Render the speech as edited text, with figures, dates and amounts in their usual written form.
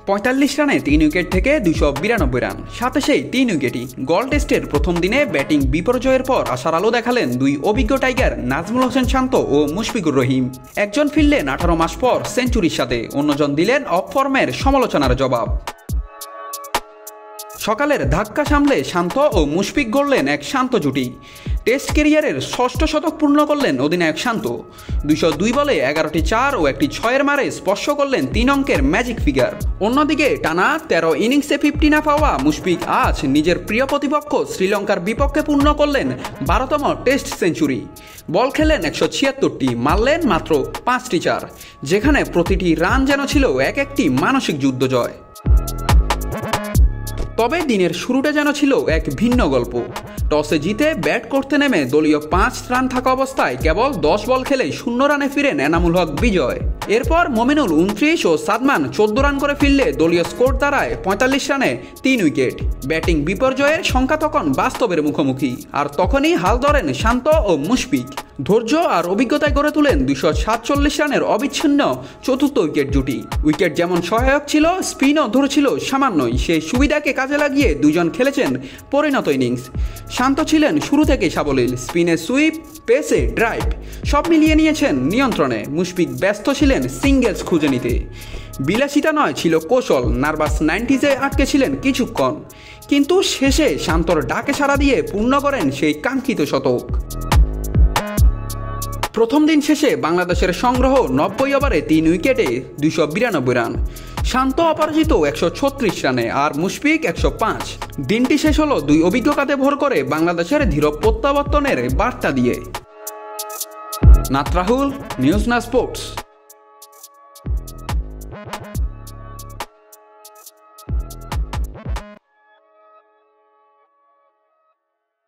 ৪৫ রানে ৩ উইকেট থেকে ২৯২ রান, সাথে সেই ৩ উইকেটই। গল টেস্টের প্রথম দিনে ব্যাটিং বিপর্যয়ের পর আশার আলো দেখালেন দুই অভিজ্ঞ টাইগার নাজমুল হোসেন শান্ত ও মুশফিকুর রহিম। একজন ফিরলেন ১৮ মাস পর সেঞ্চুরির সাথে, অন্যজন দিলেন অফ ফর্মের সমালোচনার জবাব। সকালের ধাক্কা সামলে শান্ত ও মুশফিক গড়লেন এক শান্ত জুটি। টেস্ট ক্যারিয়ারের ষষ্ঠ শতক পূর্ণ করলেন অধিনায়ক শান্ত। ২০২ বলে ১১টি ৪ ও একটি ৬-এর মারে স্পর্শ করলেন ৩ অঙ্কের ম্যাজিক ফিগার। অন্যদিকে টানা ১৩ ইনিংসে 50 না পাওয়া মুশফিক আজ নিজের প্রিয় প্রতিপক্ষ শ্রীলঙ্কার বিপক্ষে পূর্ণ করলেন ১২তম টেস্ট সেঞ্চুরি। বল খেলেন ১৭৬টি, মারলেন মাত্র 5টি ৪, যেখানে প্রতিটি রান যেন ছিল এক একটি মানসিক যুদ্ধ জয়। তবে দিনের শুরুটা যেন ছিল এক ভিন্ন গল্প। টসে জিতে ব্যাট করতে নেমে দলীয় 5 রান থাকা অবস্থায় কেবল 10 বল খেলে 0 রানে ফিরেন এনামুল হক বিজয়। এরপর মমিনুল 29 ও সাদমান 14 রান করে ফিরলে দলীয় স্কোর দাঁড়ায় ৪৫ রানে 3 উইকেট। ব্যাটিং বিপর্যয়ের সংখ্যা তখন বাস্তবের মুখোমুখি, আর তখনই হাল ধরেন শান্ত ও মুশফিক। ধৈর্য আর অভিজ্ঞতায় গড়ে তুলেন ২৪৭ রানের অবিচ্ছিন্ন চতুর্থ উইকেট জুটি। উইকেট যেমন সহায়ক ছিল, স্পিনও ধরেছিল সামান্যই। সেই সুবিধাকে কাজে লাগিয়ে দুজন খেলেছেন পরিণত ইনিংস। শান্ত ছিলেন শুরু থেকেই সাবলীল, স্পিনে সুইপ, পেসে ড্রাইভ সব মিলিয়ে নিয়েছেন নিয়ন্ত্রণে। মুশফিক ব্যস্ত ছিলেন সিঙ্গেলস খুঁজে নিতে। বিলাসিতা নয়, ছিল কৌশল। নার্ভাস 90s-এ আটকে ছিলেন কিছুক্ষণ, কিন্তু শেষে শান্তর ডাকে সাড়া দিয়ে পূর্ণ করেন সেই কাঙ্ক্ষিত শতক। প্রথম দিন শেষে বাংলাদেশের সংগ্রহ 90 ওভারে 3 উইকেটে 292 রান। শান্ত অপরাজিত 136 রানে, আর মুশফিক 105। দিনটি শেষ হলো দুই অভিজ্ঞ কাঁধে ভর করে বাংলাদেশের ধীর প্রত্যাবর্তনের বার্তা দিয়ে। নাত রাহুল, নিউজ না স্পোর্টস।